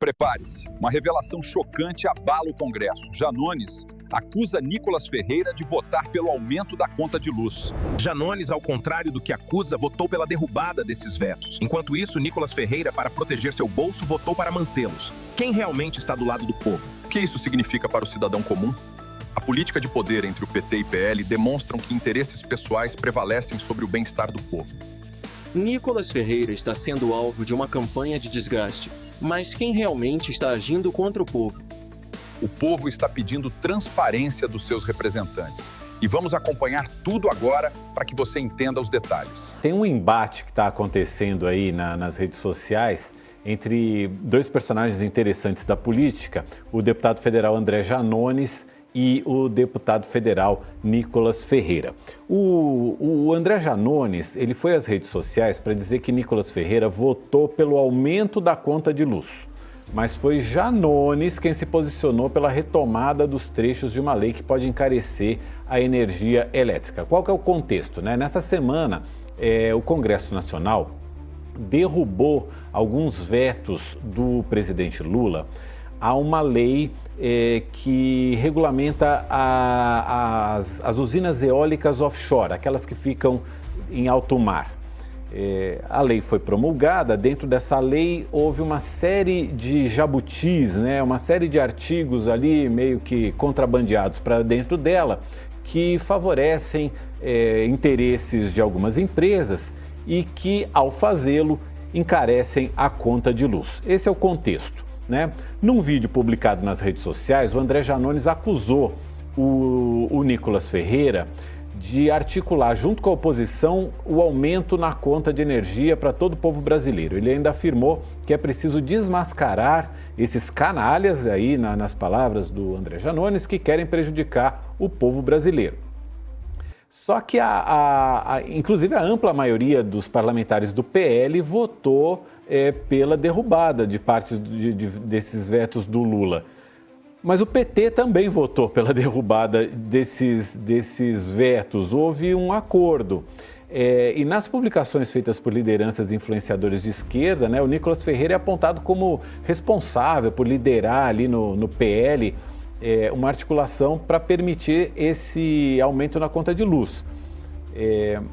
Prepare-se, uma revelação chocante abala o Congresso. Janones acusa Nicolas Ferreira de votar pelo aumento da conta de luz. Janones, ao contrário do que acusa, votou pela derrubada desses vetos. Enquanto isso, Nicolas Ferreira, para proteger seu bolso, votou para mantê-los. Quem realmente está do lado do povo? O que isso significa para o cidadão comum? A política de poder entre o PT e PL demonstram que interesses pessoais prevalecem sobre o bem-estar do povo. Nicolas Ferreira está sendo alvo de uma campanha de desgaste. Mas quem realmente está agindo contra o povo? O povo está pedindo transparência dos seus representantes. E vamos acompanhar tudo agora para que você entenda os detalhes. Tem um embate que está acontecendo aí nas redes sociais entre dois personagens interessantes da política, o deputado federal André Janones e o deputado federal Nicolas Ferreira. O André Janones, ele foi às redes sociais para dizer que Nicolas Ferreira votou pelo aumento da conta de luz. Mas foi Janones quem se posicionou pela retomada dos trechos de uma lei que pode encarecer a energia elétrica. Qual que é o contexto, né? Nessa semana, o Congresso Nacional derrubou alguns vetos do presidente Lula a uma lei que regulamenta as usinas eólicas offshore, aquelas que ficam em alto mar. A lei foi promulgada, dentro dessa lei houve uma série de jabutis, né? Uma série de artigos ali meio que contrabandeados para dentro dela, que favorecem interesses de algumas empresas e que, ao fazê-lo, encarecem a conta de luz. Esse é o contexto, né? Num vídeo publicado nas redes sociais, o André Janones acusou o Nicolas Ferreira de articular, junto com a oposição, o aumento na conta de energia para todo o povo brasileiro. Ele ainda afirmou que é preciso desmascarar esses canalhas, aí nas palavras do André Janones, que querem prejudicar o povo brasileiro. Só que, inclusive, a ampla maioria dos parlamentares do PL votou pela derrubada de parte desses vetos do Lula. Mas o PT também votou pela derrubada desses vetos. Houve um acordo. E nas publicações feitas por lideranças e influenciadores de esquerda, né, o Nicolas Ferreira é apontado como responsável por liderar ali no PL uma articulação para permitir esse aumento na conta de luz.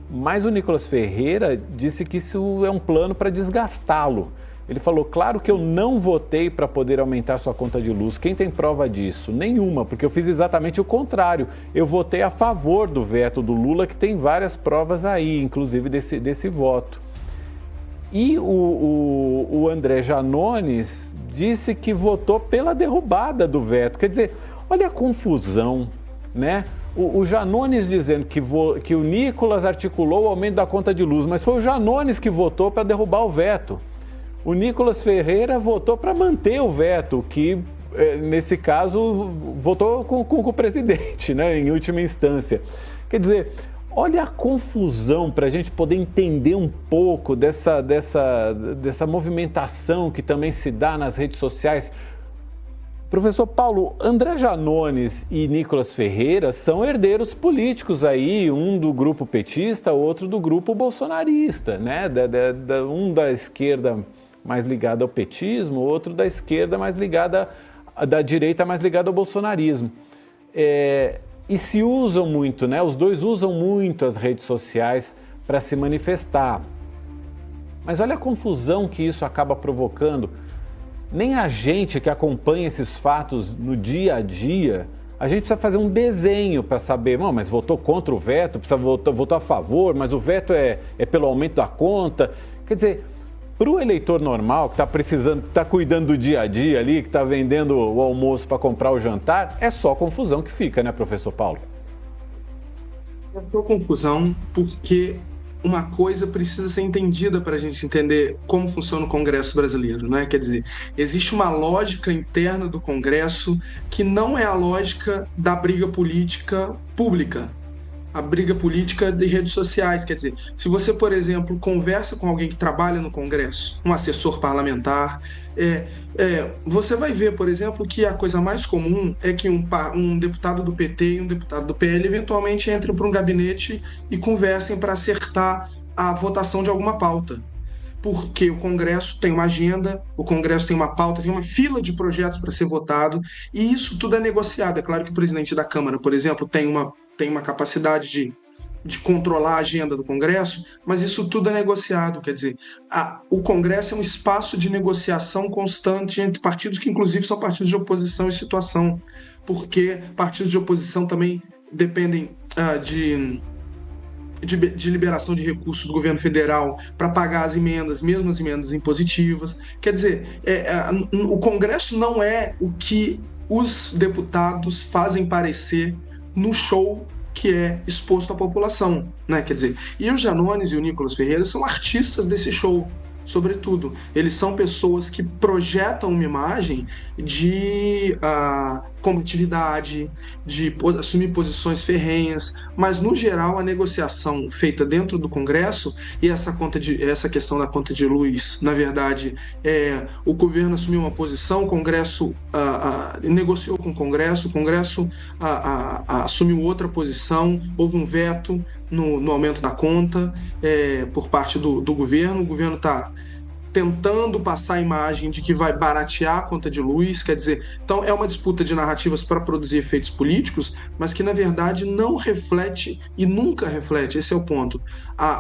Mas o Nicolas Ferreira disse que isso é um plano para desgastá-lo. Ele falou, claro que eu não votei para poder aumentar sua conta de luz. Quem tem prova disso? Nenhuma, porque eu fiz exatamente o contrário. Eu votei a favor do veto do Lula, que tem várias provas aí, inclusive desse voto. E o André Janones disse que votou pela derrubada do veto. Quer dizer, olha a confusão, né? O Janones dizendo que o Nicolas articulou o aumento da conta de luz, mas foi o Janones que votou para derrubar o veto. O Nicolas Ferreira votou para manter o veto, que, nesse caso, votou com o presidente, né, em última instância. Quer dizer, olha a confusão para a gente poder entender um pouco dessa movimentação que também se dá nas redes sociais. Professor Paulo, André Janones e Nicolas Ferreira são herdeiros políticos aí, um do grupo petista, outro do grupo bolsonarista, né? Um da esquerda mais ligado ao petismo, outro da esquerda mais ligada, da direita mais ligado ao bolsonarismo. E se usam muito, né? Os dois usam muito as redes sociais para se manifestar. Mas olha a confusão que isso acaba provocando. Nem a gente que acompanha esses fatos no dia a dia, a gente precisa fazer um desenho para saber, não, mas votou contra o veto, precisa votar a favor, mas o veto é pelo aumento da conta. Quer dizer, para o eleitor normal, que está precisando, está cuidando do dia a dia ali, que está vendendo o almoço para comprar o jantar, é só confusão que fica, né, professor Paulo? É só confusão porque uma coisa precisa ser entendida para a gente entender como funciona o Congresso brasileiro, né? Quer dizer, existe uma lógica interna do Congresso que não é a lógica da briga política pública, a briga política de redes sociais. Quer dizer, se você, por exemplo, conversa com alguém que trabalha no Congresso, um assessor parlamentar, você vai ver, por exemplo, que a coisa mais comum é que um deputado do PT e um deputado do PL eventualmente entrem para um gabinete e conversem para acertar a votação de alguma pauta. porque o Congresso tem uma agenda, o Congresso tem uma pauta, tem uma fila de projetos para ser votado, e isso tudo é negociado. É claro que o presidente da Câmara, por exemplo, tem uma capacidade de controlar a agenda do Congresso, mas isso tudo é negociado. Quer dizer, o Congresso é um espaço de negociação constante entre partidos que, inclusive, são partidos de oposição em situação, porque partidos de oposição também dependem de liberação de recursos do governo federal para pagar as emendas, mesmo as emendas impositivas. Quer dizer, o Congresso não é o que os deputados fazem parecer no show que é exposto à população, né? Quer dizer, e o Janones e o Nicolas Ferreira são artistas desse show, sobretudo. Eles são pessoas que projetam uma imagem de combatividade, de assumir posições ferrenhas, mas, no geral, a negociação feita dentro do Congresso, e essa questão da conta de luz, na verdade, o governo assumiu uma posição, o Congresso negociou com o Congresso assumiu outra posição, houve um veto no aumento da conta por parte do governo. O governo está tentando passar a imagem de que vai baratear a conta de luz, quer dizer, então é uma disputa de narrativas para produzir efeitos políticos, mas que, na verdade, não reflete e nunca reflete, esse é o ponto.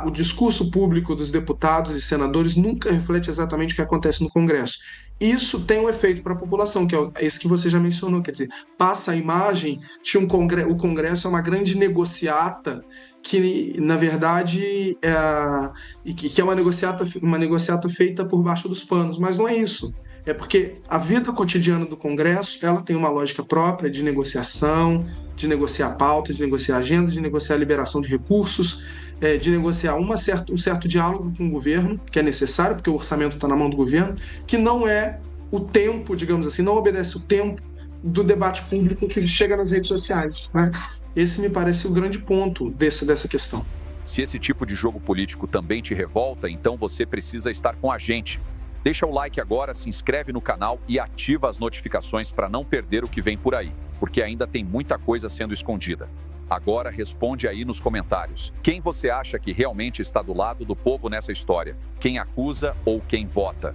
O discurso público dos deputados e senadores nunca reflete exatamente o que acontece no Congresso. Isso tem um efeito para a população, que é esse que você já mencionou, quer dizer, passa a imagem de o Congresso é uma grande negociata que, na verdade, é uma negociata feita por baixo dos panos, mas não é isso. É porque a vida cotidiana do Congresso, ela tem uma lógica própria de negociação, de negociar pautas, de negociar agendas, de negociar liberação de recursos, de negociar um certo diálogo com o governo, que é necessário, porque o orçamento está na mão do governo, que não é o tempo, digamos assim, não obedece o tempo do debate público que chega nas redes sociais, né? Esse me parece o grande ponto dessa questão. Se esse tipo de jogo político também te revolta, então você precisa estar com a gente. Deixa o like agora, se inscreve no canal e ativa as notificações para não perder o que vem por aí, porque ainda tem muita coisa sendo escondida. Agora responde aí nos comentários. Quem você acha que realmente está do lado do povo nessa história? Quem acusa ou quem vota?